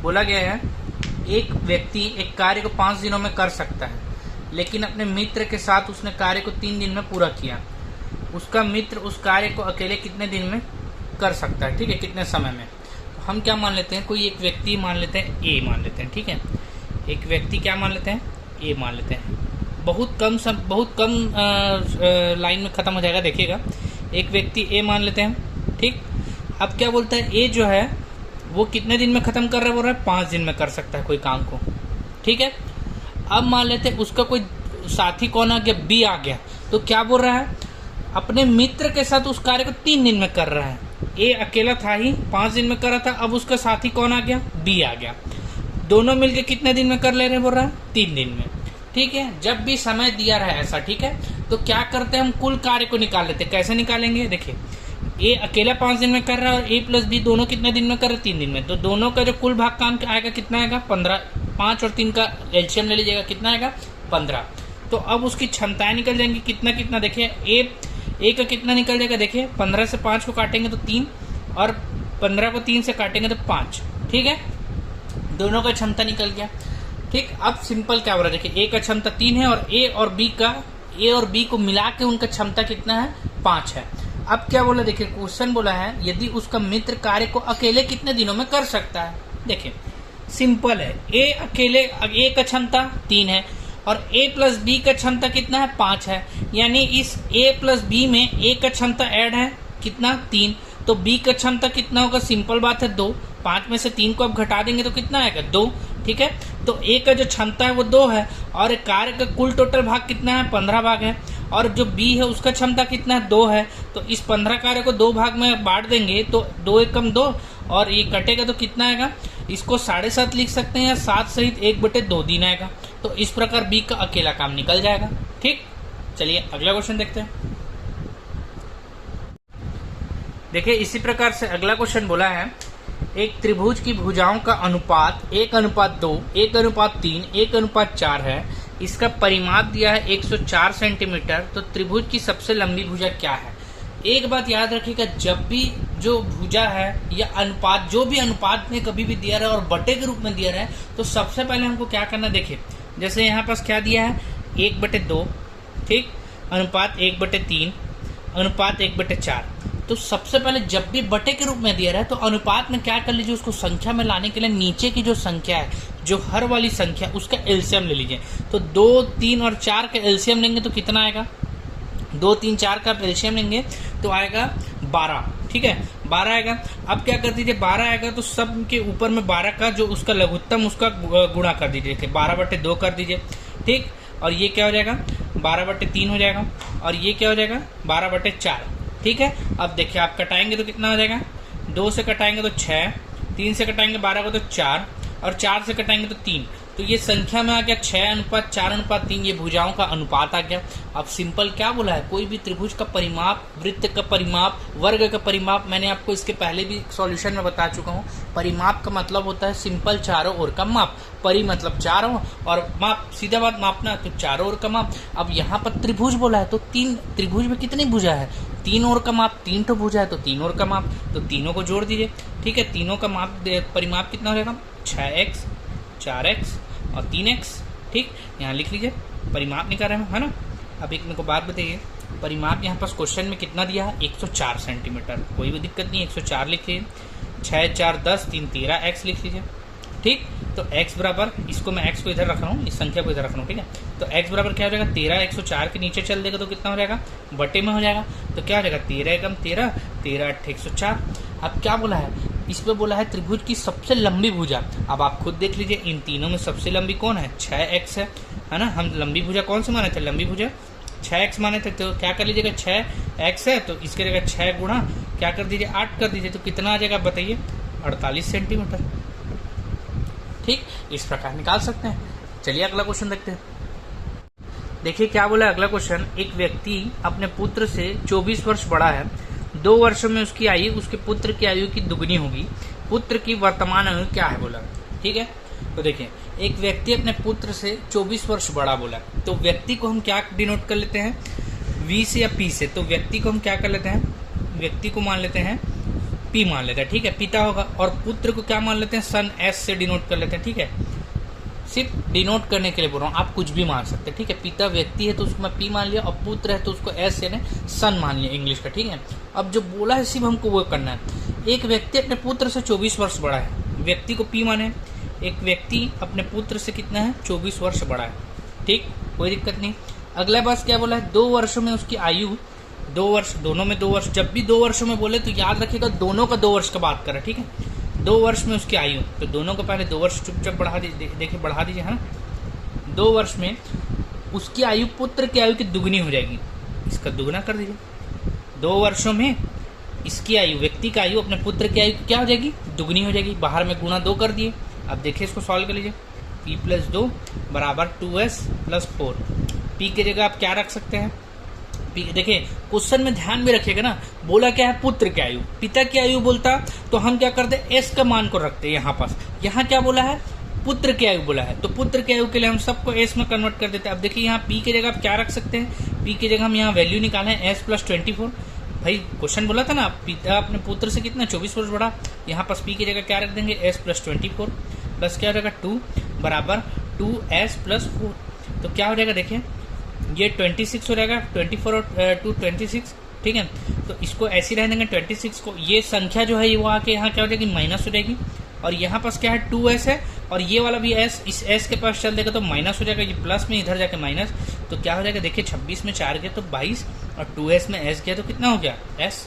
बोला गया है एक व्यक्ति एक कार्य को 5 दिनों में कर सकता है, लेकिन अपने मित्र के साथ उसने कार्य को 3 दिन में पूरा किया। उसका मित्र उस कार्य को अकेले कितने दिन में कर सकता है, ठीक है, कितने समय में। तो हम क्या मान लेते हैं, कोई एक व्यक्ति मान लेते हैं, ए मान लेते हैं, ठीक है। एक व्यक्ति क्या मान लेते हैं, ए मान लेते हैं। बहुत कम लाइन में खत्म हो जाएगा, देखिएगा। एक व्यक्ति ए मान लेते हैं, ठीक। अब क्या बोलता है, ए जो है वो कितने दिन में खत्म कर रहा है, बोल रहा है 5 दिन में कर सकता है कोई काम को, ठीक है। अब मान लेते हैं उसका कोई साथी कौन आ गया, बी आ गया। तो क्या बोल रहा है, अपने मित्र के साथ उस कार्य को 3 दिन में कर रहा है। ए अकेला था ही, 5 दिन में कर रहा था, अब उसका साथी कौन आ गया, बी आ गया। दोनों मिलके कितने दिन में कर ले रहे हैं, बोल रहा है 3 दिन में, ठीक है। जब भी समय दिया रहा है ऐसा, ठीक है, तो क्या करते हैं हम कुल कार्य को निकाल लेते हैं। कैसे निकालेंगे, देखिए ए अकेला 5 दिन में कर रहा है और ए प्लस बी दोनों कितने दिन में कर रहे हैं, 3 दिन में। तो दोनों का जो कुल भाग काम आएगा कितना आएगा, 15। 5 और 3 का एलसीएम ले लीजिएगा, कितना आएगा, 15। तो अब उसकी क्षमताएं निकल जाएंगी, कितना कितना, देखिए ए का कितना निकल जाएगा, देखिए 15 से 5 को काटेंगे तो 3 और 15 को 3 से काटेंगे तो 5, ठीक है। दोनों का क्षमता निकल गया, ठीक। अब सिंपल क्या हो रहा है, देखिए ए का क्षमता 3 है और ए और बी को मिला के उनका क्षमता कितना है, 5 है। अब क्या बोला, देखिए क्वेश्चन बोला है यदि उसका मित्र कार्य को अकेले कितने दिनों में कर सकता है। देखिए सिंपल है, ए का क्षमता 3 है और ए प्लस बी का क्षमता कितना है, 5 है। यानी इस ए प्लस बी में ए का क्षमता ऐड है कितना, 3। तो बी का क्षमता कितना होगा, सिंपल बात है 2। 5 में से 3 को अब घटा देंगे तो कितना आएगा, 2, ठीक है। तो ए का जो क्षमता है वो 2 है और कार्य का कुल टोटल भाग कितना है, 15 भाग है। और जो बी है उसका क्षमता कितना है, 2 है। तो इस 15 कार्य को 2 भाग में बांट देंगे तो 2 एकम 2 और ये कटेगा तो कितना आएगा, इसको 7.5 लिख सकते हैं या 7 सहित 1/2 दिन आएगा। तो इस प्रकार बी का अकेला काम निकल जाएगा, ठीक। चलिए अगला क्वेश्चन देखते हैं। देखिए इसी प्रकार से अगला क्वेश्चन बोला है एक त्रिभुज की भुजाओं का अनुपात 1:2, 1:3, 1:4 है। इसका परिमाप दिया है 104 सेंटीमीटर। तो त्रिभुज की सबसे लंबी भुजा क्या है। एक बात याद रखिएगा, जब भी जो भुजा है या अनुपात, जो भी अनुपात में कभी भी दिया रहा है और बटे के रूप में दिया रहा है, तो सबसे पहले हमको क्या करना, देखिए जैसे यहाँ पास क्या दिया है, 1/2, ठीक, अनुपात 1/3, अनुपात 1/4। तो सबसे पहले जब भी बटे के रूप में दिया रहा है तो अनुपात में क्या कर लीजिए, उसको संख्या में लाने के लिए नीचे की जो संख्या है, जो हर वाली संख्या, उसका एलसीएम ले लीजिए। तो 2, 3 और 4 का एलसीएम लेंगे तो कितना आएगा, 2, 3, 4 का एलसीएम लेंगे तो आएगा 12, ठीक है, 12 आएगा। अब क्या कर दीजिए, 12 आएगा तो सब के ऊपर में 12 का जो उसका लघुत्तम उसका गुणा कर दीजिए, 12/2 कर दीजिए, ठीक। और ये क्या हो जाएगा, 12/3 हो जाएगा और ये क्या हो जाएगा, 12/4, ठीक है। अब देखिए आप कटाएंगे तो कितना हो जाएगा, 2 से कटाएंगे तो 6, 3 से कटाएंगे 12 को तो 4 और 4 से कटाएंगे तो 3। तो ये संख्या में आ गया 6:4:3, ये भुजाओं का अनुपात आ गया। अब सिंपल क्या बोला है, कोई भी त्रिभुज का परिमाप, वृत्त का परिमाप, वर्ग का परिमाप, मैंने आपको इसके पहले भी सॉल्यूशन में बता चुका हूँ। परिमाप का मतलब होता है सिंपल चारों ओर का माप, परि मतलब चारों और माप सीधा बात मापना, तो चारों ओर का माप। अब यहाँ पर त्रिभुज बोला है तो 3 त्रिभुज में कितनी भुजा है, 3 ओर का माप, 3 तो भुजा है तो 3 ओर का माप, तो तीनों को जोड़ दीजिए, ठीक है। तीनों का माप परिमाप कितना हो जाएगा, 6x, 4x और 3x, ठीक। यहाँ लिख लीजिए, परिमाप निकाल रहे हैं, है ना। अब एक मेरे को बात बताइए, परिमाप यहाँ पास क्वेश्चन में कितना दिया है, 104 सेंटीमीटर, कोई भी दिक्कत नहीं, 104 लिख लीजिए। 6, 4, 10, 3, 13 x लिख लीजिए, ठीक। तो x बराबर, इसको मैं x को इधर रख रहा हूँ, इस संख्या को इधर रख रहा हूँ, ठीक है। तो x बराबर क्या हो जाएगा, 13, 104 के नीचे चल देगा तो कितना हो जाएगा, बटे में हो जाएगा। तो क्या हो जाएगा, 13×13, 13×8 104। अब क्या बोला है, इस पे बोला है त्रिभुज की सबसे लंबी भुजा। अब आप खुद देख लीजिए, इन तीनों में सबसे लंबी कौन है, 6x है ना। हम लंबी भुजा कौन से माने थे, लंबी भुजा 6x माने थे। तो क्या कर लीजिएगा, 6x है तो इसके जगह 6 गुणा क्या कर दीजिए, 8 कर दीजिए, तो कितना आ जाएगा बताइए, 48 सेंटीमीटर, ठीक। इस प्रकार निकाल सकते हैं। चलिए अगला क्वेश्चन देखते हैं। देखिए क्या बोला है अगला क्वेश्चन, एक व्यक्ति अपने पुत्र से 24 वर्ष बड़ा है। 2 वर्षों में उसकी आयु उसके पुत्र की आयु की दुगनी होगी। पुत्र की वर्तमान आयु क्या है बोला, ठीक है। तो देखिए एक व्यक्ति अपने पुत्र से 24 वर्ष बड़ा बोला, तो व्यक्ति को हम क्या डिनोट कर लेते हैं, V से या P से। तो व्यक्ति को हम क्या कर लेते हैं, व्यक्ति को मान लेते हैं पी मान लेते हैं, ठीक है, पिता होगा। और पुत्र को क्या मान लेते हैं, सन, एस से डिनोट कर लेते हैं, ठीक है, सिर्फ डिनोट करने के लिए बोल रहा हूँ, आप कुछ भी मान सकते हैं, ठीक है। पिता व्यक्ति है तो उसको मैं पी मान लिया, और पुत्र है तो उसको एस यानी सन मान लिया इंग्लिश का, ठीक है। अब जो बोला है सिर्फ हमको वो करना है। एक व्यक्ति अपने पुत्र से 24 वर्ष बड़ा है, व्यक्ति को पी माने, एक व्यक्ति अपने पुत्र से कितना है, 24 वर्ष बड़ा है, ठीक, कोई दिक्कत नहीं। अगला बात क्या बोला है, 2 वर्षों में उसकी आयु, 2 वर्ष, दोनों में 2 वर्ष, जब भी 2 वर्षों में बोले तो याद रखिएगा दोनों का 2 वर्ष का बात करें, ठीक है। 2 वर्ष में उसकी आयु, तो दोनों को पहले 2 वर्ष चुपचाप बढ़ा देखिए बढ़ा दीजिए, है ना। 2 वर्ष में उसकी आयु पुत्र की आयु की दुगनी हो जाएगी, इसका दुगना कर दीजिए। 2 वर्षों में इसकी आयु, व्यक्ति की आयु अपने पुत्र की आयु क्या हो जाएगी, दुगनी हो जाएगी। बाहर में गुणा 2 कर दिए। अब देखिए इसको सॉल्व कर लीजिए, p + 2 बराबर 2s + 4। p की जगह आप क्या रख सकते हैं, देखिए क्वेश्चन में ध्यान में रखिएगा ना, बोला क्या है, पुत्र की आयु, पिता की आयु बोलता तो हम क्या करते, एस का मान को रखते यहाँ पास। यहाँ क्या बोला है, पुत्र की आयु बोला है, तो पुत्र की आयु के लिए हम सबको एस में कन्वर्ट कर देते हैं। अब देखिए यहाँ पी की जगह आप क्या रख सकते हैं, पी की जगह हम यहाँ वैल्यू निकाले एस + 24। भाई क्वेश्चन बोला था ना, पिता अपने पुत्र से कितना 24 वर्ष बड़ा, यहाँ पास पी की जगह क्या रख देंगे, एस + 24 प्लस क्या हो जाएगा 2 बराबर 2s + 4। तो क्या हो जाएगा, देखिए ये 26 हो जाएगा, 24 और 2 26, ठीक है। तो इसको ऐसे रहने देंगे 26 को, ये संख्या जो है वो आके यहाँ क्या हो जाएगी, माइनस हो जाएगी। और यहाँ पास क्या है, 2s है, और ये वाला भी s, इस s के पास चल देगा तो माइनस हो जाएगा, ये प्लस में इधर जाके माइनस, तो क्या हो जाएगा, देखिए 26 में 4 गया तो 22, और 2s में s गया तो कितना हो गया, s।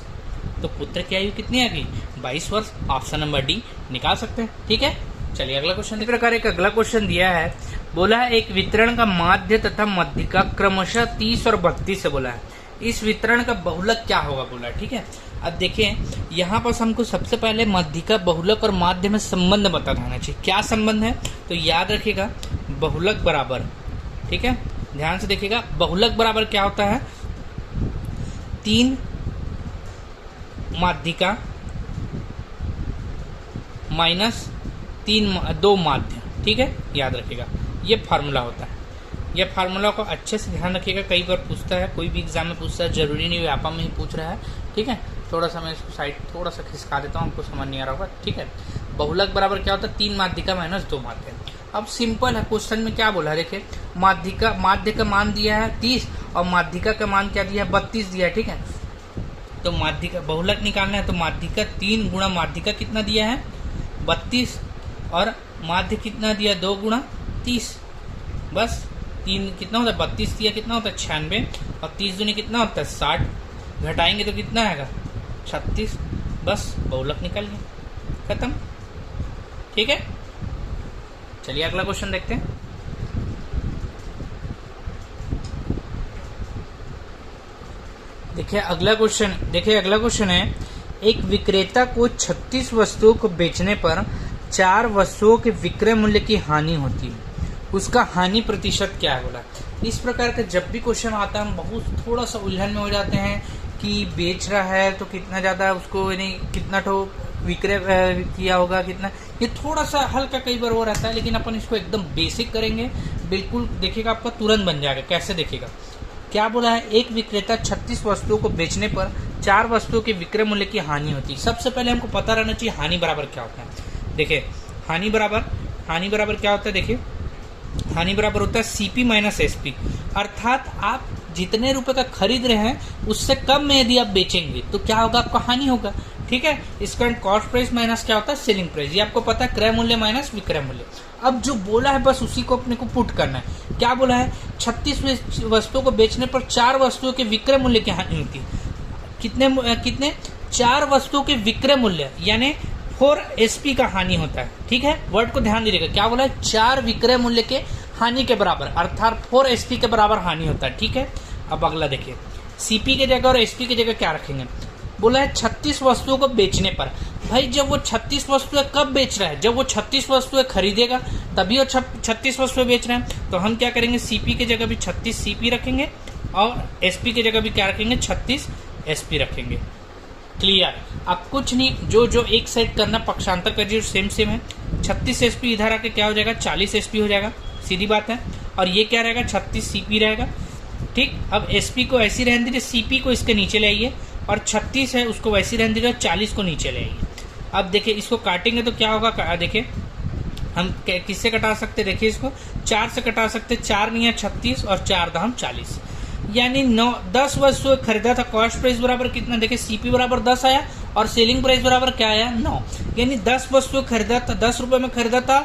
तो पुत्र की आयु कितनी आ गई, 22 वर्ष। ऑप्शन नंबर डी निकाल सकते हैं, ठीक है। चलिए अगला क्वेश्चन, इस प्रकार एक अगला क्वेश्चन दिया है, बोला है एक वितरण का माध्य तथा मध्यिका क्रमशः 30 और 32 से बोला है, इस वितरण का बहुलक क्या होगा बोला है, ठीक है। अब देखिए यहाँ पर हमको सबसे पहले मध्यिका, बहुलक और माध्य में संबंध बता देना चाहिए, क्या संबंध है, तो याद रखिएगा बहुलक बराबर, ठीक है, ध्यान से देखिएगा, बहुलक बराबर क्या होता है, 3 माध्यिका माइनस 2 माध्य, ठीक है, याद रखिएगा ये फार्मूला होता है। ये फार्मूला को अच्छे से ध्यान रखिएगा, कई बार पूछता है, कोई भी एग्जाम में पूछता है, जरूरी नहीं व्यापा में ही पूछ रहा है, ठीक है। थोड़ा सा मैं इसको साइड थोड़ा सा खिसका देता हूँ, आपको समझ नहीं आ रहा होगा, ठीक है। बहुलक बराबर क्या होता है, 3 माध्यिका माइनस 2 माध्य। अब सिंपल है, क्वेश्चन में क्या बोला है, देखिए माध्यिका, माध्य का मान दिया है 30 और माध्यिका का मान क्या दिया है, 32 दिया है, ठीक है। तो माध्यिका बहुलक निकालना है, तो माध्यिका 3 गुणा माध्यिका कितना दिया है, 32, और माध्य कितना दिया, 2 गुणा 30, बस 3 कितना होता है, 32 दिया कितना होता है 96, और 30 दूनी कितना होता है 60, घटाएंगे तो कितना आएगा 36, बस बहुलक निकल गया, खत्म, ठीक है। चलिए अगला क्वेश्चन देखते हैं। देखिए अगला क्वेश्चन है, एक विक्रेता को 36 वस्तुओं को बेचने पर 4 वस्तुओं के विक्रय मूल्य की हानि होती है, उसका हानि प्रतिशत क्या है बोला। इस प्रकार का जब भी क्वेश्चन आता है हम बहुत थोड़ा सा उलझन में हो जाते हैं कि बेच रहा है तो कितना ज़्यादा उसको, यानी कितना तो विक्रय किया होगा, कितना, ये थोड़ा सा हल्का कई बार वो रहता है, लेकिन अपन इसको एकदम बेसिक करेंगे, बिल्कुल देखिएगा आपका तुरंत बन जाएगा। कैसे देखिएगा, क्या बोला है, एक विक्रेता 36 वस्तुओं को बेचने पर 4 वस्तुओं के विक्रय मूल्य की हानि होती है। सबसे पहले हमको पता रहना चाहिए हानि बराबर क्या होता है। देखिए हानि बराबर क्या होता है, देखिए हानि बराबर होता है CP माइनस SP, अर्थात आप जितने रुपए का खरीद रहे हैं उससे कम में यदि आप बेचेंगे तो क्या होगा, आपका हानि होगा, ठीक है। इसका कॉस्ट प्राइस माइनस क्या होता है, सेलिंग प्राइस, ये आपको पता है, क्रय मूल्य माइनस विक्रय मूल्य। अब जो बोला है बस उसी को अपने को पुट करना है। क्या बोला है, 36 वस्तुओं को बेचने पर 4 वस्तुओं के विक्रय मूल्य की हानि होती है। कितने 4 वस्तुओं के विक्रय मूल्य, यानी 4 SP का हानि होता है, ठीक है। वर्ड को ध्यान दीजिएगा, क्या बोला है, 4 विक्रय मूल्य के हानि के बराबर, अर्थात 4 SP के बराबर हानि होता है, ठीक है। अब अगला देखिए, CP के जगह और SP की जगह क्या रखेंगे, बोला है 36 वस्तुओं को बेचने पर। भाई जब वो 36 वस्तुएं कब बेच रहा है, जब वो 36 वस्तुएं खरीदेगा तभी वो 36 वस्तुएं बेच रहे हैं। तो हम क्या करेंगे, CP की जगह भी 36 CP रखेंगे और SP की जगह भी क्या रखेंगे, 36 SP रखेंगे। क्लियर, अब कुछ नहीं, जो एक साइड करना पक्षांतर का जो सेम है, 36 SP इधर आके क्या हो जाएगा, 40 SP हो जाएगा, सीधी बात है। और ये क्या रहेगा, 36 CP रहेगा, ठीक। अब SP को ऐसी रहने दीजिए, CP को इसके नीचे ले आइए, और 36 है उसको वैसे रहने दीजिए, 40 को नीचे ले आइए। अब देखिए इसको काटेंगे तो क्या होगा, देखिए हम किससे कटा सकते, देखिए इसको 4 से कटा सकते, 4 नहीं है 36 और 4 दाम 40, यानी 10 वस्तु खरीदा था। कॉस्ट प्राइस बराबर कितना, देखिए सीपी बराबर 10 आया और सेलिंग प्राइस बराबर क्या आया 9, यानी 10 वस्तु खरीदा था, 10 रुपए में खरीदा था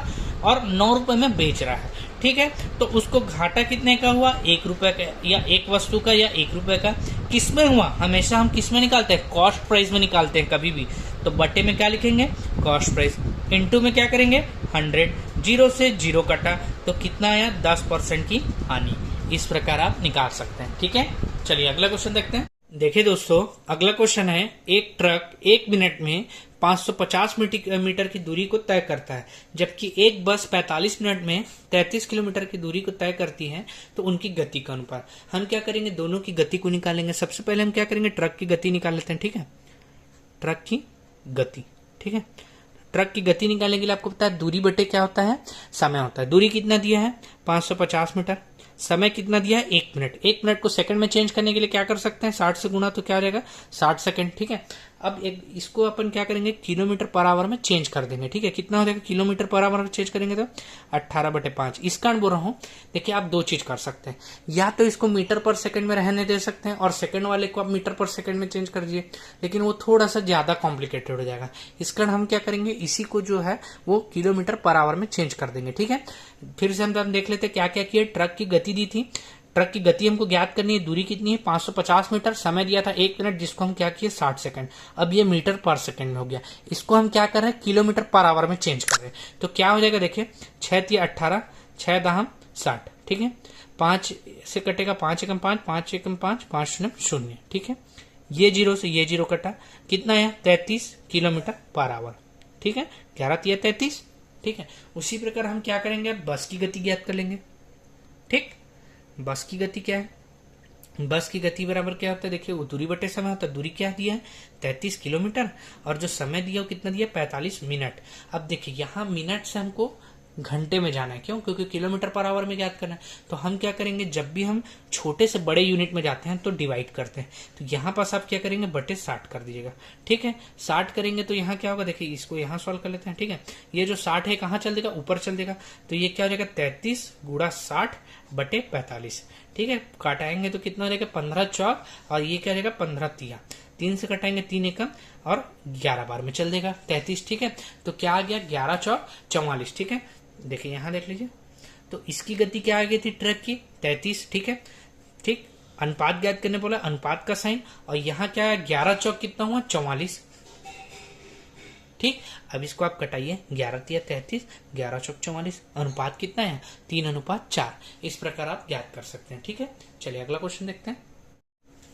और 9 रुपए में बेच रहा है। ठीक है, तो उसको घाटा कितने का हुआ, 1 रुपए का, या एक वस्तु का या 1 रुपए का। किसमें हुआ, हमेशा हम किसमें निकालते हैं, कॉस्ट प्राइस में निकालते हैं कभी भी। तो बट्टे में क्या लिखेंगे, कॉस्ट प्राइस, इनटू में क्या करेंगे 100, 0 से 0 कटा तो कितना आया 10% की हानि। इस प्रकार आप निकाल सकते हैं। ठीक है, चलिए अगला क्वेश्चन देखते हैं। देखिए दोस्तों, अगला क्वेश्चन है, एक ट्रक 1 मिनट में 550 मीटर की दूरी को तय करता है, जबकि एक बस 45 मिनट में 33 किलोमीटर की दूरी को तय करती है, तो उनकी गति का अनुपात। हम क्या करेंगे, दोनों की गति को निकालेंगे। सबसे पहले हम क्या करेंगे, ट्रक की गति निकाल लेते हैं। ठीक है, ट्रक की गति। ठीक है, ट्रक की गति निकालने के लिए आपको पता है दूरी बटे क्या होता है, समय होता है। दूरी कितना दिया है 550 मीटर, समय कितना दिया है 1 मिनट। 1 मिनट को सेकंड में चेंज करने के लिए क्या कर सकते हैं, 60 से गुणा तो क्या हो जाएगा 60 सेकंड। ठीक है, अब इसको अपन क्या करेंगे, किलोमीटर पर आवर में चेंज कर देंगे। ठीक है, कितना हो जाएगा किलोमीटर पर आवर में चेंज करेंगे तो 18/5। इस कारण बोल रहा हूं, देखिए आप दो चीज कर सकते हैं, या तो इसको मीटर पर सेकंड में रहने दे सकते हैं और सेकंड वाले को आप मीटर पर सेकंड में चेंज कर दीजिए, लेकिन वो थोड़ा सा ज्यादा कॉम्प्लिकेटेड हो जाएगा। इस कारण हम क्या करेंगे, इसी को जो है वो किलोमीटर पर आवर में चेंज कर देंगे। ठीक है, फिर से हम देख लेते क्या क्या किया। ट्रक की गति दी थी, ट्रक की गति हमको ज्ञात करनी है, दूरी कितनी है 550 मीटर, समय दिया था 1 मिनट, जिसको हम क्या किए 60 सेकंड। अब ये मीटर पर सेकंड में हो गया, इसको हम क्या कर रहे हैं किलोमीटर पर आवर में चेंज कर रहे हैं। तो क्या हो जाएगा, देखिए 6 या 18, 6 दाम 60। ठीक है, 5 से कटेगा 5 एकम 5, 5 एकम 5, 5 शून्य 0। ठीक है, ये 0 से ये 0 कटा, कितना है 33 किलोमीटर पर आवर। ठीक है, 11 33। ठीक है, उसी प्रकार हम क्या करेंगे, बस की गति ज्ञात कर लेंगे। ठीक, बस की गति क्या है, बस की गति बराबर क्या होता है, देखिए वो दूरी बटे समय होता है। दूरी क्या दिया है 33 किलोमीटर और जो समय दिया वो कितना दिया 45 मिनट। अब देखिए यहाँ मिनट से हमको घंटे में जाना है, क्यों, क्योंकि किलोमीटर पर आवर में ज्ञात करना है। तो हम क्या करेंगे, जब भी हम छोटे से बड़े यूनिट में जाते हैं तो डिवाइड करते हैं। तो यहाँ पास आप क्या करेंगे, बटे 60 कर दीजिएगा। ठीक है, 60 करेंगे तो यहाँ क्या होगा, देखिए इसको यहाँ सॉल्व कर लेते हैं। ठीक है, ये जो 60 है कहाँ चल देगा, ऊपर चल देगा, तो ये क्या हो जाएगा 33 गुणा 60/45। ठीक है, काटाएंगे तो कितना हो जाएगा 15 चौक, और ये क्या हो जाएगा 15 तिया, 3 से कटाएंगे 3 एकम और 11 बार में चल देगा 33। ठीक है, तो क्या आ गया 11 चौक 44। ठीक है, देखिए यहां देख लीजिए, तो इसकी गति क्या आ गई थी ट्रक की 33। ठीक है, ठीक, अनुपात ज्ञात करने बोला, अनुपात का साइन, और यहाँ क्या है 11 चौक कितना हुआ 44। ठीक, अब इसको आप कटाइए, 11 तिया 33, 11 चौक 44, अनुपात कितना है 3:4। इस प्रकार आप ज्ञात कर सकते हैं। ठीक है, चलिए अगला क्वेश्चन देखते हैं।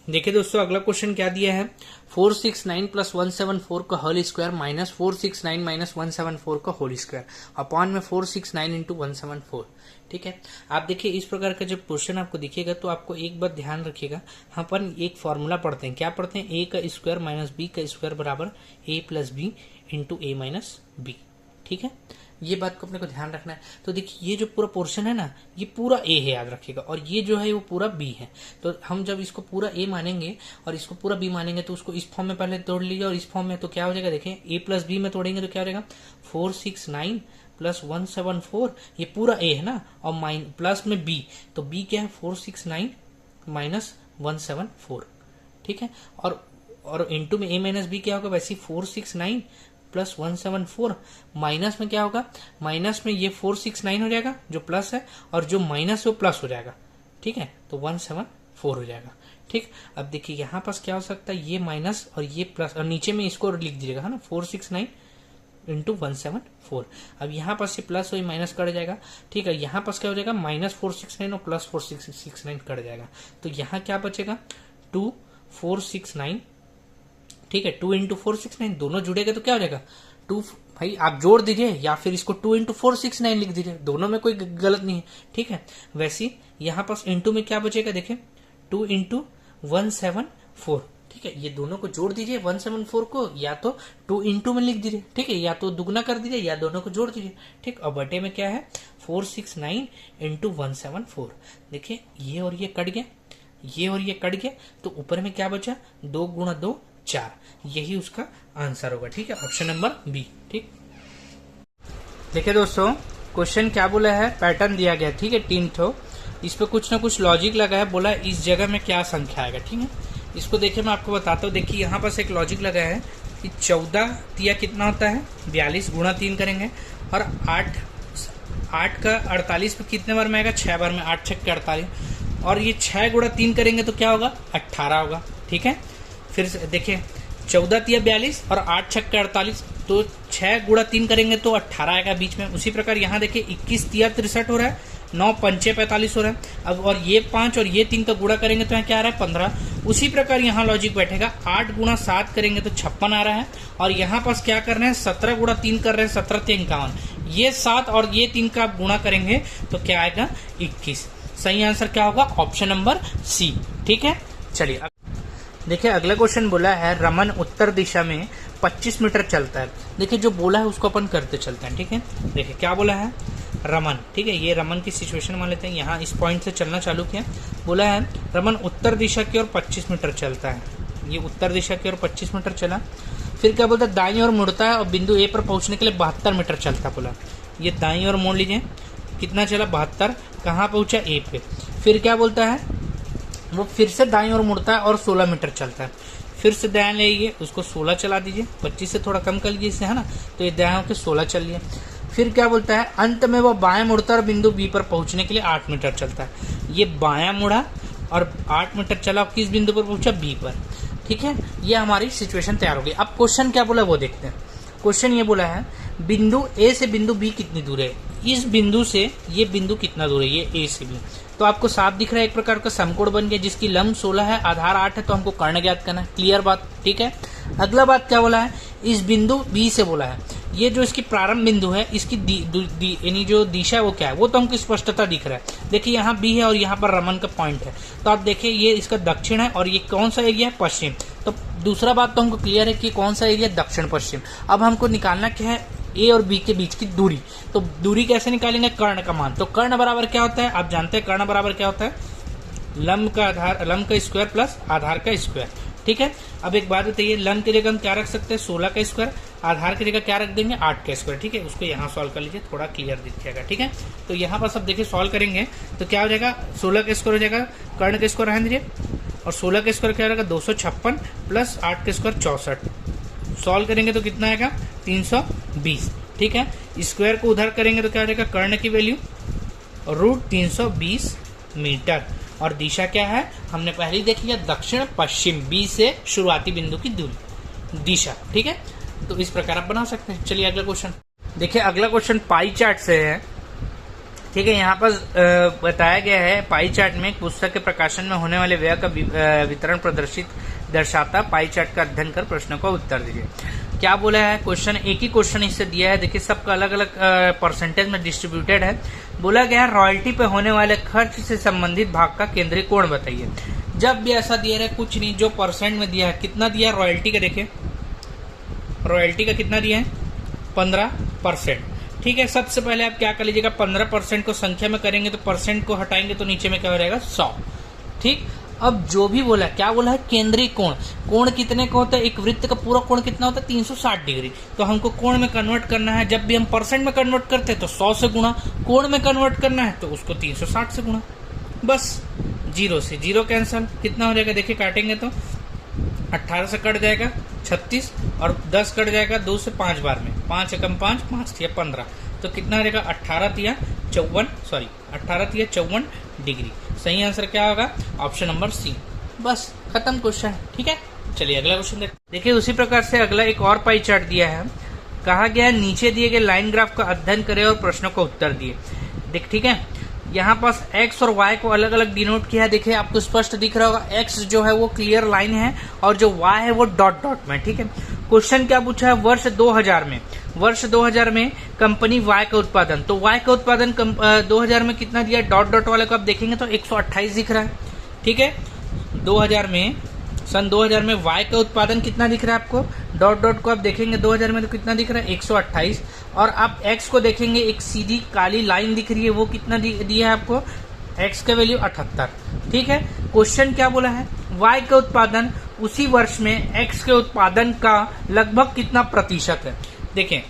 देखिए दोस्तों, अगला क्वेश्चन क्या दिया है, 469 + 174 का होल स्क्वायर माइनस 469 - 174 का होल स्क्वायर अपॉन में 469 × 174। ठीक है, आप देखिए इस प्रकार का जब क्वेश्चन आपको दिखेगा तो आपको एक बात ध्यान रखिएगा, हम अपन एक फॉर्मूला पढ़ते हैं। क्या पढ़ते हैं, a का स्क्वायर माइनस b का स्क्वायर बराबर a + b × a - b। ठीक है, ये बात को अपने को ध्यान रखना है। तो देखिए ये जो पूरा पोर्शन है ना, ये पूरा a है, याद रखिएगा, और ये जो है वो पूरा b है। तो हम जब इसको पूरा a मानेंगे और इसको पूरा b मानेंगे तो उसको इस फॉर्म में पहले तोड़ लीजिए, और इस फॉर्म में तो क्या हो जाएगा, देखिए a + b में तोड़ेंगे तो क्या हो जाएगा 469 + 174, ये पूरा a है ना, और प्लस में b, तो b क्या है 469 - 174। ठीक है, और इनटू में a - b क्या होगा, वैसे 469 + 174, माइनस में क्या होगा, माइनस में ये 469 हो जाएगा जो प्लस है, और जो माइनस है वो प्लस हो जाएगा। ठीक है, तो 174 हो जाएगा। ठीक, अब देखिए यहाँ पास क्या हो सकता है, ये माइनस और ये प्लस, और नीचे में इसको लिख दीजिएगा, है ना, 469 × 174। अब यहाँ पास ये प्लस और माइनस कट जाएगा। ठीक है, यहाँ पास क्या हो जाएगा -469 और +469 कट जाएगा, तो यहाँ क्या बचेगा 2469। ठीक है, 2 × 469 दोनों जुड़ेगा तो क्या हो जाएगा 2। भाई आप जोड़ दीजिए या फिर इसको 2 × 469 लिख दीजिए, दोनों में कोई गलत नहीं है। ठीक है, वैसे यहाँ पास इंटू में क्या बचेगा, देखिए 2 × 174। ठीक है, ये दोनों को जोड़ दीजिए, 174 को या तो 2 × में लिख दीजिए। ठीक है, या तो दुगना कर दीजिए या दोनों को जोड़ दीजिए। ठीक, और बटे में क्या है 469 × 174। देखिए ये और ये कट गया, ये और ये कट गया, तो ऊपर में क्या बचा, 2 गुणा 2 4, यही उसका आंसर होगा। ठीक है, ऑप्शन नंबर बी। ठीक, देखिए दोस्तों क्वेश्चन क्या बोला है, पैटर्न दिया गया, ठीक है, 3 ठो, इस पे कुछ ना कुछ लॉजिक लगा है, बोला इस जगह में क्या संख्या आएगा। ठीक है, इसको देखिए मैं आपको बताता हूँ। देखिए यहाँ पास एक लॉजिक लगा है कि 14 तिया कितना होता है 42, गुणा 3 करेंगे, और 8 का 48 पे कितने बार में आएगा, 6 बार में, 8 6 के 48, और ये 6 गुणा 3 करेंगे तो क्या होगा, 18 होगा। ठीक है, फिर से देखिए 14 तिया 42 और 8 6 के 48, तो 6 गुणा 3 करेंगे तो 18 आएगा बीच में। उसी प्रकार यहाँ देखिए 21 तिया 63 हो रहा है, 9 पंचे 45 हो रहा है। अब और ये 5 और ये 3 का गुणा करेंगे तो यहाँ क्या आ रहा है, 15। उसी प्रकार यहाँ लॉजिक बैठेगा, 8 गुणा 7 करेंगे तो 56 आ रहा है, और यहाँ पास क्या कर रहे हैं, 17 गुणा 3 कर रहे हैं, 17 3 51, ये 7 और ये 3 का गुणा करेंगे तो क्या आएगा, 21। सही आंसर क्या होगा, ऑप्शन नंबर सी। ठीक है, चलिए देखिए अगला क्वेश्चन बोला है, रमन उत्तर दिशा में 25 मीटर चलता है। देखिए जो बोला है उसको अपन करते चलते हैं। ठीक है, देखिए क्या बोला है, रमन, ठीक है, ये रमन की सिचुएशन मान लेते हैं, यहाँ इस पॉइंट से चलना चालू किया, बोला है रमन उत्तर दिशा की ओर 25 मीटर चलता है। ये उत्तर दिशा की ओर 25 मीटर चला, फिर क्या बोलता है, दाईं ओर मुड़ता है और बिंदु ए पर पहुंचने के लिए 72 मीटर चलता है। बोला ये दाईं ओर मोड़ लीजिए, कितना चला, 72, कहाँ पहुंचा, ए पे। फिर क्या बोलता है, वो फिर से दाईं ओर मुड़ता है और 16 मीटर चलता है, फिर से दाएं ले, उसको 16 चला दीजिए, 25 से थोड़ा कम कर लीजिए इससे, है ना, तो ये दाएं होकर 16 चल लिया। फिर क्या बोलता है, अंत में वो बाएं मुड़ता है और बिंदु बी पर पहुंचने के लिए 8 मीटर चलता है। ये बायां मुड़ा और 8 मीटर चला, किस बिंदु पर पहुंचा, बी पर। ठीक है, ये हमारी सिचुएशन तैयार हो गई। अब क्वेश्चन क्या बोला वो देखते हैं। क्वेश्चन ये बोला है, बिंदु ए से बिंदु बी कितनी दूर है, इस बिंदु से ये बिंदु कितना दूर है, ये ए से बी। तो आपको साफ दिख रहा है, एक प्रकार का समकोण बन गया जिसकी लंब 16 है, आधार 8 है, तो हमको कर्ण ज्ञात करना है। क्लियर बात। ठीक है, अगला बात क्या बोला है, इस बिंदु बी से बोला है, ये जो इसकी प्रारंभ बिंदु है, इसकी यानी जो दिशा है वो क्या है, वो तो हमको स्पष्टता दिख रहा है। देखिए यहाँ बी है और यहाँ पर रमन का पॉइंट है, तो आप देखिए ये इसका दक्षिण है और ये कौन सा एरिया है, पश्चिम। तो दूसरा बात तो हमको क्लियर है कि कौन सा एरिया, दक्षिण पश्चिम। अब हमको निकालना क्या है, ए और बी के बीच की दूरी। तो दूरी कैसे निकालेंगे, कर्ण का मान। तो कर्ण बराबर क्या होता है, आप जानते हैं कर्ण बराबर क्या होता है, लंब का आधार, लंब का स्क्वायर प्लस आधार का स्क्वायर। ठीक है, अब एक बात बताइए, लंब की जगह हम क्या रख सकते हैं, 16 का स्क्वायर, आधार की जगह क्या रख देंगे, 8 का स्क्वायर। ठीक है, उसको यहाँ सॉल्व कर लीजिए, थोड़ा क्लियर दिखेगा। ठीक है, तो यहाँ पर सब देखिए सॉल्व करेंगे तो क्या हो जाएगा, 16 का स्क्वायर हो जाएगा, कर्ण का स्क्वायर रहने दीजिए, और 16 का स्क्वायर क्या हो जाएगा, 256 प्लस 8 का स्क्वायर 64। सॉल्व करेंगे तो कितना आएगा, 320। ठीक है, स्क्वायर को उधर करेंगे तो क्या हो जाएगा, कर्ण की वैल्यू √320 मीटर, और दिशा क्या है, हमने पहले ही देख लिया, दक्षिण पश्चिम, बी से शुरुआती बिंदु की दूरी, दिशा। ठीक है, तो इस प्रकार आप बना सकते हैं। चलिए अगला क्वेश्चन देखिए, अगला क्वेश्चन पाई चार्ट से है। ठीक है, यहाँ पर बताया गया है, पाई चार्ट में पुस्तक के प्रकाशन में होने वाले व्यय का वितरण प्रदर्शित दर्शाता पाई चार्ट का अध्ययन कर प्रश्नों का उत्तर दीजिए। क्या बोला है, क्वेश्चन एक ही क्वेश्चन इससे दिया है। देखिए सबका अलग अलग परसेंटेज में डिस्ट्रीब्यूटेड है। बोला गया है रॉयल्टी पे होने वाले खर्च से संबंधित भाग का केंद्रीय कोण बताइए। जब भी ऐसा दिया है, कुछ नहीं, जो परसेंट में दिया है, कितना दिया है रॉयल्टी का, देखिए रॉयल्टी का कितना दिया है, 15%। ठीक है, सबसे पहले आप क्या कर लीजिएगा, 15% को संख्या में करेंगे तो परसेंट को हटाएंगे तो नीचे में क्या हो जाएगा, 100। ठीक, अब जो भी बोला, क्या बोला है, केंद्रीय कोण। कोण कितने का होता है, एक वृत्त का पूरा कोण कितना होता है, 360 डिग्री। तो हमको कोण में कन्वर्ट करना है, जब भी हम परसेंट में कन्वर्ट करते हैं तो 100 से गुणा, कोण में कन्वर्ट करना है तो उसको 360 से गुणा, बस। 0 से 0 कैंसल, कितना हो जाएगा, देखिए काटेंगे तो 18 से कट जाएगा 36, और 10 कट जाएगा 2 से 5 बार में, 5 एकम 5, 5 तिया 15, तो कितना रहेगा, 18 तिया 54 डिग्री। सही आंसर क्या होगा, ऑप्शन नंबर सी। बस खत्म क्वेश्चन। ठीक है, चलिए अगला क्वेश्चन देखिए। उसी प्रकार से अगला एक और पाई चार्ट दिया है। कहा गया है नीचे दिए गए लाइन ग्राफ का अध्ययन करें और प्रश्नों का उत्तर दिए। देख, ठीक है, यहाँ पास x और y को अलग अलग डिनोट किया है। देखिए आपको स्पष्ट दिख रहा होगा, x जो है वो क्लियर लाइन है और जो y है वो डॉट डॉट में। ठीक है, क्वेश्चन क्या पूछा है, वर्ष 2000 में कंपनी Y का उत्पादन, तो Y का उत्पादन 2000 में कितना दिया, डॉट डॉट वाले को आप देखेंगे तो 128 दिख रहा है। ठीक है, 2000 में, सन 2000 में Y का उत्पादन कितना दिख रहा है आपको, डॉट डॉट को आप देखेंगे 2000 में तो कितना दिख रहा है, 128। और आप X को देखेंगे, एक सीधी काली लाइन दिख रही है, वो कितना दिया है आपको, x का वैल्यू 78। ठीक है, क्वेश्चन क्या बोला है, y का उत्पादन उसी वर्ष में x के उत्पादन का लगभग कितना प्रतिशत है। देखें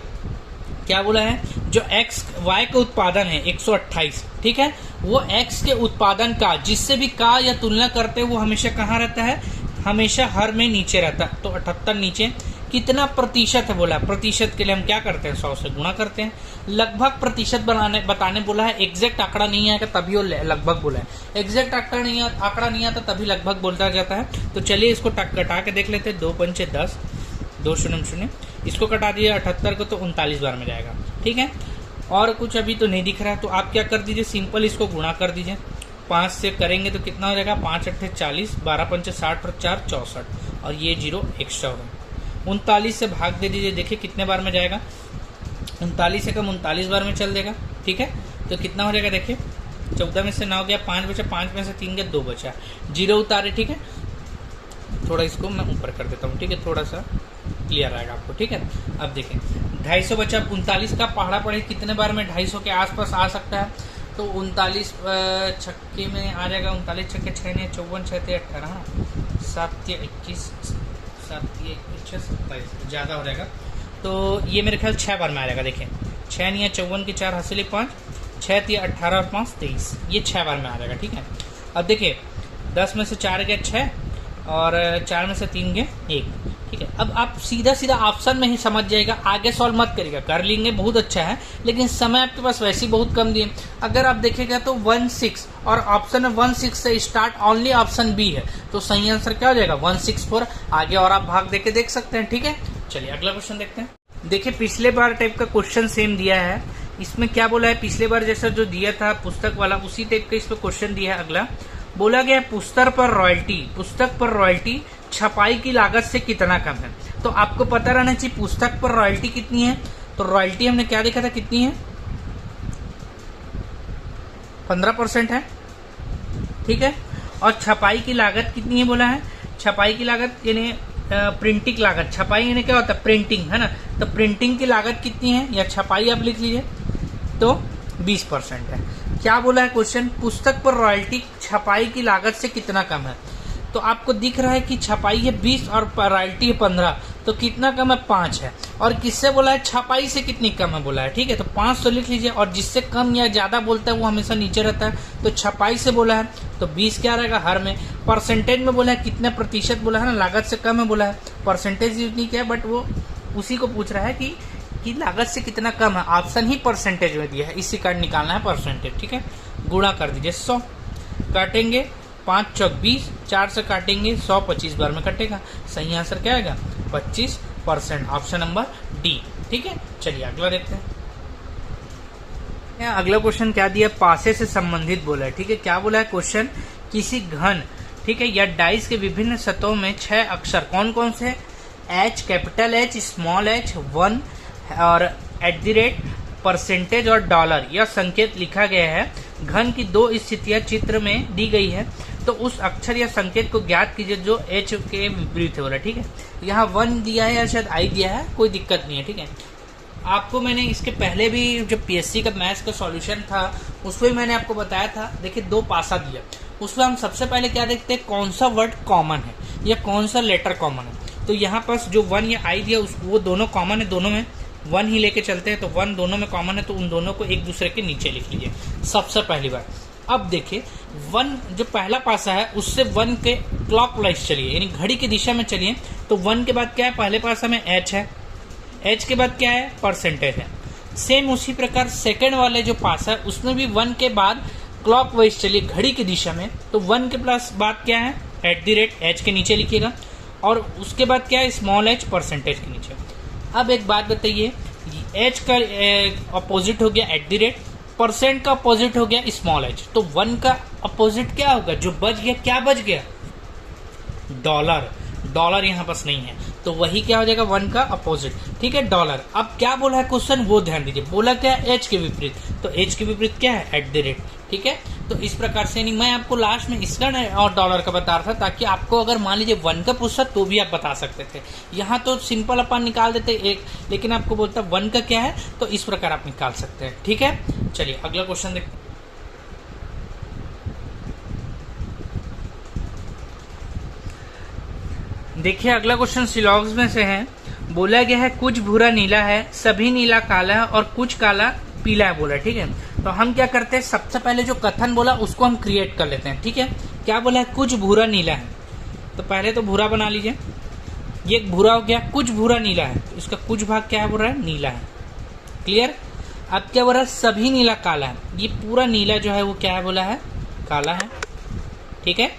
क्या बोला है, जो y का उत्पादन है 128, ठीक है, वो x के उत्पादन का जिससे भी का या तुलना करते हैं वो हमेशा कहाँ रहता है, हमेशा हर में नीचे रहता है। तो 78 नीचे कितना प्रतिशत है बोला, प्रतिशत के लिए हम क्या करते हैं 100 से गुणा करते हैं। लगभग प्रतिशत बताने बोला है, एग्जैक्ट आंकड़ा नहीं आएगा तभी वो लगभग बोला है, एग्जैक्ट आंकड़ा नहीं आता तभी लगभग बोलता जाता है। तो चलिए इसको कटा के देख लेते हैं, 2 पंचे 10, 2 शून्य शून्य, इसको कटा दिए 78 को तो 39 बार में जाएगा। ठीक है, और कुछ अभी तो नहीं दिख रहा है, तो आप क्या कर दीजिए, सिंपल इसको गुणा कर दीजिए, 5 से करेंगे तो कितना हो जाएगा, 5 अट्ठे 40, 12 पंचे 60 और 4 64, और ये 0 एक्स्ट्रा होगा। 39 से भाग दे दीजिए, देखिए कितने बार में जाएगा, 39 से कम 39 बार में चल देगा। ठीक है, तो कितना हो जाएगा, देखिए 14 में से 9 गया, 5 बचा, 5 में से 3 गया, 2 बचा, 0 उतारे। ठीक है, थोड़ा इसको मैं ऊपर कर देता हूँ, ठीक है, थोड़ा सा क्लियर आएगा आपको। ठीक है, अब देखें 250 बचा, 39 का पहाड़ा पड़े कितने बार में 250 के आसपास आ सकता है, तो 39 छक्के में आ जाएगा, 39 छक्के 6 ने 54, 6 × 18, 7 × 21, 7 × 21 27, ज़्यादा हो जाएगा। तो ये मेरे ख्याल 6 बार में आ जाएगा। देखें 6 नहीं है, 54 की 4 हंसली 5, 6 × 18 और 5 23, ये 6 बार में आ जाएगा। ठीक है, अब देखिए 10 में से 4 गया 6 और 4 में से 3 गए 1। ठीक है, अब आप सीधा सीधा ऑप्शन में ही समझ जाएगा, आगे सॉल्व मत करिएगा, कर लेंगे बहुत अच्छा है, लेकिन समय आपके पास वैसे ही बहुत कम दिए। अगर आप देखेगा तो 16 और ऑप्शन में 16 से स्टार्ट ओनली ऑप्शन बी है, तो सही आंसर क्या हो जाएगा 164। आगे और आप भाग देके देख सकते हैं। ठीक है, चलिए अगला क्वेश्चन देखते हैं। देखिए पिछले बार टाइप का क्वेश्चन सेम दिया है, इसमें क्या बोला है, पिछले बार जैसा जो दिया था पुस्तक वाला उसी टाइप का इस पर क्वेश्चन दिया है। अगला बोला गया पुस्तक पर रॉयल्टी छपाई की लागत से कितना कम है। तो आपको पता रहना चाहिए पुस्तक पर रॉयल्टी कितनी है, तो रॉयल्टी हमने क्या देखा था कितनी है, 15% है। ठीक है, और छपाई की लागत कितनी है बोला है, छपाई की लागत यानी प्रिंटिंग लागत, छपाई यानी क्या होता है प्रिंटिंग, है ना, तो प्रिंटिंग की लागत कितनी है या छपाई आप लिख लीजिए, तो 20% है। क्या बोला है क्वेश्चन, पुस्तक पर रॉयल्टी छपाई की लागत से कितना कम है। तो आपको दिख रहा है कि छपाई है 20 और रॉयल्टी है 15, तो कितना कम है 5 है। और किससे बोला है, छपाई से कितनी कम है बोला है। ठीक है, तो 5 तो लिख लीजिए, और जिससे कम या ज्यादा बोलता है वो हमेशा नीचे रहता है, तो छपाई से बोला है तो 20 क्या रहेगा हर में। परसेंटेज में बोला है कितने प्रतिशत बोला है ना, लागत से कम है बोला है, परसेंटेज यूज नहीं किया, बट वो उसी को पूछ रहा है कि लागत से कितना कम है, ऑप्शन ही परसेंटेज में दिया है, इसी कारण निकालना है परसेंटेज। ठीक है, गुणा कर दीजिए 100, काटेंगे 5 चौक 20, 4 से काटेंगे 100 25 बार में कटेगा, सही आंसर क्या आएगा 25%, ऑप्शन नंबर डी। ठीक है, चलिए अगला देखते हैं। अगला क्वेश्चन क्या दिया, पासे से संबंधित बोला है। ठीक है, क्या बोला है क्वेश्चन, किसी घन, ठीक है, या डाइस के विभिन्न सतहों में 6 अक्षर कौन कौन से, H, capital H, small h, 1 और @ परसेंटेज और डॉलर यह संकेत लिखा गया है। घन की 2 स्थितियां चित्र में दी गई है, तो उस अक्षर या संकेत को ज्ञात कीजिए जो H के विपरीत है बोला। ठीक है, यहाँ 1 दिया है या शायद I दिया है, कोई दिक्कत नहीं है। ठीक है, आपको मैंने इसके पहले भी जो PSC का मैथ्स का सॉल्यूशन था उसमें मैंने आपको बताया था। देखिए 2 पासा दिया, उसमें हम सबसे पहले क्या देखते हैं, कौन सा वर्ड कॉमन है या कौन सा लेटर कॉमन है। तो यहाँ पास जो 1 या I दिया वो दोनों कॉमन है, दोनों में 1 ही लेके चलते हैं, तो 1 दोनों में कॉमन है, तो उन दोनों को एक दूसरे के नीचे लिख लीजिए सबसे पहली बार। अब देखिए 1 जो पहला पासा है उससे 1 के क्लॉकवाइज चलिए, यानी घड़ी की दिशा में चलिए, तो 1 के बाद क्या है, पहले पासा में H है, H के बाद क्या है, परसेंटेज है। सेम उसी प्रकार सेकंड वाले जो पासा है उसमें भी 1 के बाद क्लॉकवाइज चलिए घड़ी की दिशा में, तो 1 के प्लस बाद क्या है, @ H के नीचे लिखिएगा, और उसके बाद क्या है, स्मॉल h परसेंटेज के नीचे। अब एक बात बताइए, H का अपोजिट हो गया @ परसेंट का अपोजिट हो गया स्मॉल h, तो 1 का अपोजिट क्या होगा, जो बच गया, क्या बच गया, डॉलर। डॉलर यहाँ पास नहीं है, तो वही क्या हो जाएगा 1 का अपोजिट। ठीक है, डॉलर। अब क्या बोला है क्वेश्चन वो ध्यान दीजिए, बोला क्या है H के विपरीत, तो H के विपरीत क्या है, @ ठीक है, तो इस प्रकार से मैं आपको लास्ट में इसका और डॉलर का बता रहा था, ताकि आपको अगर मान लीजिए 1 का पूछता तो भी आप बता सकते थे। यहाँ तो सिंपल अपन निकाल देते एक, लेकिन आपको बोलता 1 का क्या है, तो इस प्रकार आप निकाल सकते हैं। ठीक है, चलिए अगला क्वेश्चन देखते हैं। देखिए अगला क्वेश्चन सिलॉग्स में से है। बोला गया है कुछ भूरा नीला है, सभी नीला काला है और कुछ काला पीला है बोला। ठीक है, तो हम क्या करते हैं, सबसे पहले जो कथन बोला उसको हम क्रिएट कर लेते हैं। ठीक है, क्या बोला है, कुछ भूरा नीला है, तो पहले तो भूरा बना लीजिए। ये भूरा हो गया, कुछ भूरा नीला है, तो इसका कुछ भाग क्या है बोल रहा है, नीला है। क्लियर। अब क्या बोल रहा है, सभी नीला काला है, ये पूरा नीला जो है वो क्या है बोला है, काला है। ठीक है,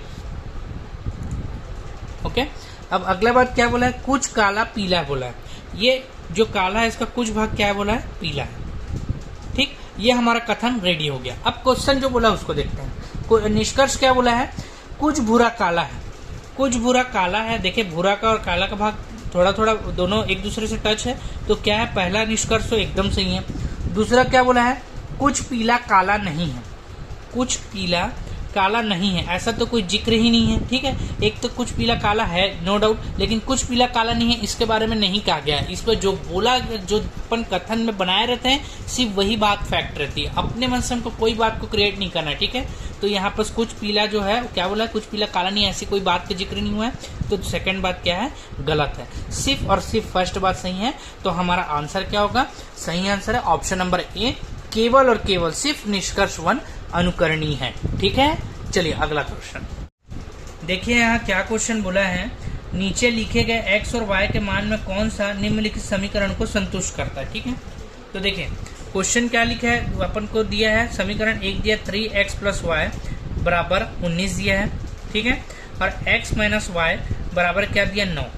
ओके। अब अगला बात क्या बोला है, कुछ काला पीला बोला है। ये जो काला है इसका कुछ भाग क्या है बोला है, पीला है। ठीक, ये हमारा कथन रेडी हो गया। अब क्वेश्चन जो बोला उसको देखते हैं। निष्कर्ष क्या बोला है, कुछ भूरा काला है, कुछ भूरा काला है। देखिए भूरा का और काला का भाग थोड़ा थोड़ा दोनों एक दूसरे से टच है, तो क्या है, पहला निष्कर्ष तो एकदम सही है। दूसरा क्या बोला है, कुछ पीला काला नहीं है, कुछ पीला काला नहीं है, ऐसा तो कोई जिक्र ही नहीं है। ठीक है, एक तो कुछ पीला काला है नो डाउट, लेकिन कुछ पीला काला नहीं है इसके बारे में नहीं कहा गया है। इस पर जो बोला, जो अपन कथन में बनाए रहते हैं सिर्फ वही बात फैक्ट रहती है, अपने मन से हमको कोई बात को क्रिएट नहीं करना है। ठीक है, तो यहाँ पर कुछ पीला जो है क्या बोला है, कुछ पीला काला नहीं है, ऐसी कोई बात का जिक्र नहीं हुआ है। तो सेकंड बात क्या है, गलत है। सिर्फ और सिर्फ फर्स्ट बात सही है, तो हमारा आंसर क्या होगा, सही आंसर है ऑप्शन नंबर ए, केवल और केवल सिर्फ निष्कर्ष 1 अनुकरणीय है। ठीक है, चलिए अगला क्वेश्चन देखिए। यहाँ क्या क्वेश्चन बोला है, नीचे लिखे गए x और y के मान में कौन सा निम्नलिखित समीकरण को संतुष्ट करता है। ठीक है, तो देखिए क्वेश्चन क्या लिखा है, अपन को दिया है समीकरण 1 दिया 3x + y बराबर 19 दिया है। ठीक है, और x - y बराबर क्या दिया, 9।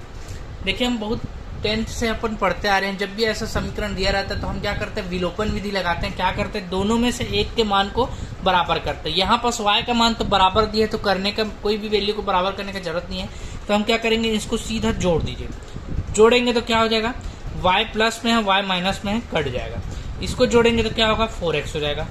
देखिए हम बहुत 10th से अपन पढ़ते आ रहे हैं, जब भी ऐसा समीकरण दिया रहता है तो हम क्या करते हैं, विलोपन विधि लगाते हैं। क्या करते हैं, दोनों में से एक के मान को बराबर करते हैं। यहाँ पर y का मान तो बराबर दिया है, तो करने का कोई भी वैल्यू को बराबर करने की जरूरत नहीं है। तो हम क्या करेंगे, इसको सीधा जोड़ दीजिए। जोड़ेंगे तो क्या हो जाएगा, y प्लस में है, y माइनस में है, कट जाएगा। इसको जोड़ेंगे तो क्या होगा, 4x हो जाएगा।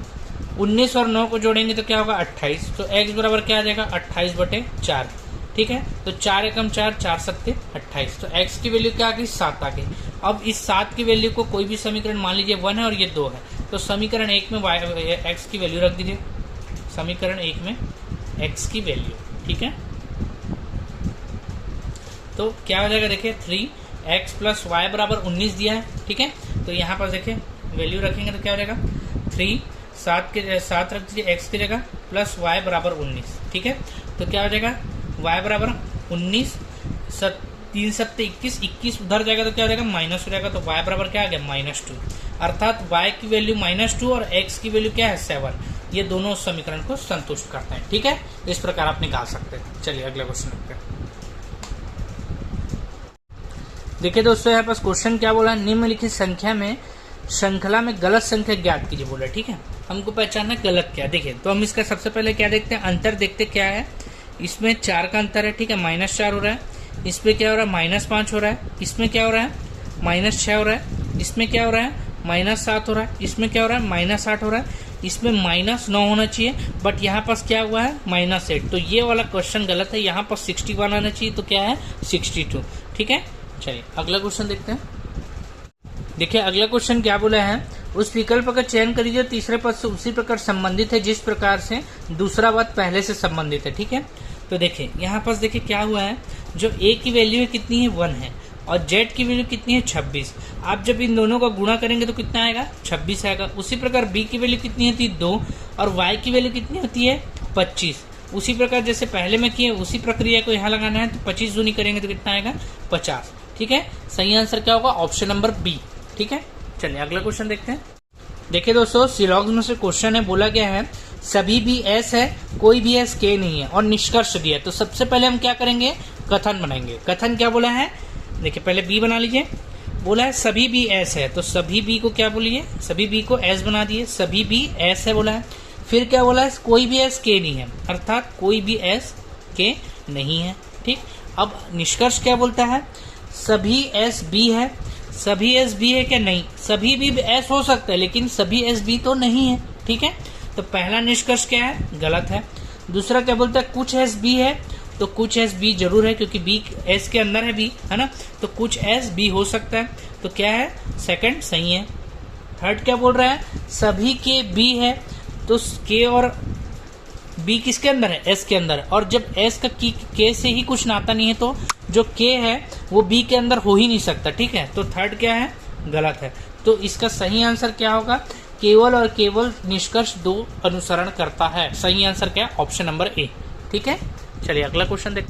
19 और 9 को जोड़ेंगे तो क्या होगा, 28। तो x बराबर क्या आ जाएगा, 28/4। ठीक है, तो 4 एकम 4, 4 सत्ते 28। तो x की वैल्यू क्या आ गई, 7 आ गई। अब इस 7 की वैल्यू को कोई भी समीकरण मान लीजिए 1 है और ये 2 है, तो समीकरण 1 में x की वैल्यू रख दीजिए, समीकरण 1 में x की वैल्यू। ठीक है, तो क्या हो जाएगा, देखिए 3x + y बराबर 19 दिया है। ठीक है, तो यहाँ पर देखिए वैल्यू रखेंगे तो क्या हो जाएगा, 3 7 रख दीजिए x की जगह प्लस y बराबर 19। ठीक है, तो क्या हो जाएगा, y बराबर 19, 3 सत्ते 21, 21 उधर जाएगा तो क्या हो जाएगा, माइनस हो जाएगा। तो y बराबर क्या आ गया, -2। अर्थात y की वैल्यू -2 और x की वैल्यू क्या है, 7। ये दोनों समीकरण को संतुष्ट करते हैं। ठीक है, इस प्रकार आप निकाल सकते हैं। चलिए अगला क्वेश्चन देखते हैं। देखिए दोस्तों, यहाँ पास क्वेश्चन क्या बोला है, निम्नलिखित संख्या में श्रृंखला में गलत संख्या ज्ञात कीजिए बोला। ठीक है, हमको पहचानना गलत क्या। देखिए तो हम इसका सबसे पहले क्या देखते हैं, अंतर देखते क्या है। इसमें 4 का अंतर है। ठीक है, -4 हो रहा है। इसमें क्या हो रहा है, -5 हो रहा है। इसमें क्या हो रहा है, -6 हो रहा है। इसमें क्या हो रहा है, -7 हो रहा है। इसमें क्या हो रहा है, -8 हो रहा है। इसमें -9 होना चाहिए, बट यहाँ पास क्या हुआ है, -8। तो ये वाला क्वेश्चन गलत है। यहाँ पर 61 आना चाहिए, तो क्या है, 62। ठीक है, चलिए अगला क्वेश्चन देखते हैं। देखिए अगला क्वेश्चन क्या बोला है, उस विकल्प का चयन करिए तीसरे पद से उसी प्रकार संबंधित है जिस प्रकार से दूसरा पद पहले से संबंधित है। ठीक है, तो देखिए यहाँ पास देखिए क्या हुआ है, जो a की वैल्यू है कितनी है, 1 है, और z की वैल्यू कितनी है, 26। आप जब इन दोनों का गुणा करेंगे तो कितना आएगा, 26 आएगा। उसी प्रकार b की वैल्यू कितनी होती है, 2, और y की वैल्यू कितनी होती है, 25। उसी प्रकार जैसे पहले में किए उसी प्रक्रिया को यहाँ लगाना है, तो 25 दूनी करेंगे तो कितना आएगा, 50। ठीक है, सही आंसर क्या होगा, ऑप्शन नंबर बी। ठीक है, चलिए अगला क्वेश्चन देखते हैं। देखिए दोस्तों, सिलॉग्स में से क्वेश्चन है, बोला गया है सभी भी एस है, कोई भी एस के नहीं है, और निष्कर्ष दिया है। तो सबसे पहले हम क्या करेंगे, कथन बनाएंगे। कथन क्या बोला है, देखिए पहले बी बना लीजिए। बोला है सभी बी एस है, तो सभी बी को क्या बोलिए, सभी बी को एस बना दिए, सभी बी एस है बोला है। फिर क्या बोला है, कोई भी एस के नहीं है, अर्थात कोई भी एस के नहीं है। ठीक, अब निष्कर्ष क्या बोलता है, सभी एस बी है। सभी एस बी है क्या, नहीं, सभी भी एस हो सकता है लेकिन सभी एस बी तो नहीं है। ठीक है, तो पहला निष्कर्ष क्या है, गलत है। दूसरा क्या बोलता है, कुछ एस बी है, तो कुछ एस बी जरूर है क्योंकि बी एस के अंदर है बी, है ना, तो कुछ एस बी हो सकता है, तो क्या है, सेकंड सही है। थर्ड क्या बोल रहा है, सभी के बी है, तो के और बी किसके अंदर है, एस के अंदर, और जब एस का के से ही कुछ नाता नहीं है तो जो के है वो बी के अंदर हो ही नहीं सकता, ठीक है। तो थर्ड क्या है, गलत है। तो इसका सही आंसर क्या होगा, केवल और केवल निष्कर्ष 2 अनुसरण करता है। सही आंसर क्या है, ऑप्शन नंबर ए, ठीक है। चलिए अगला क्वेश्चन देखते हैं।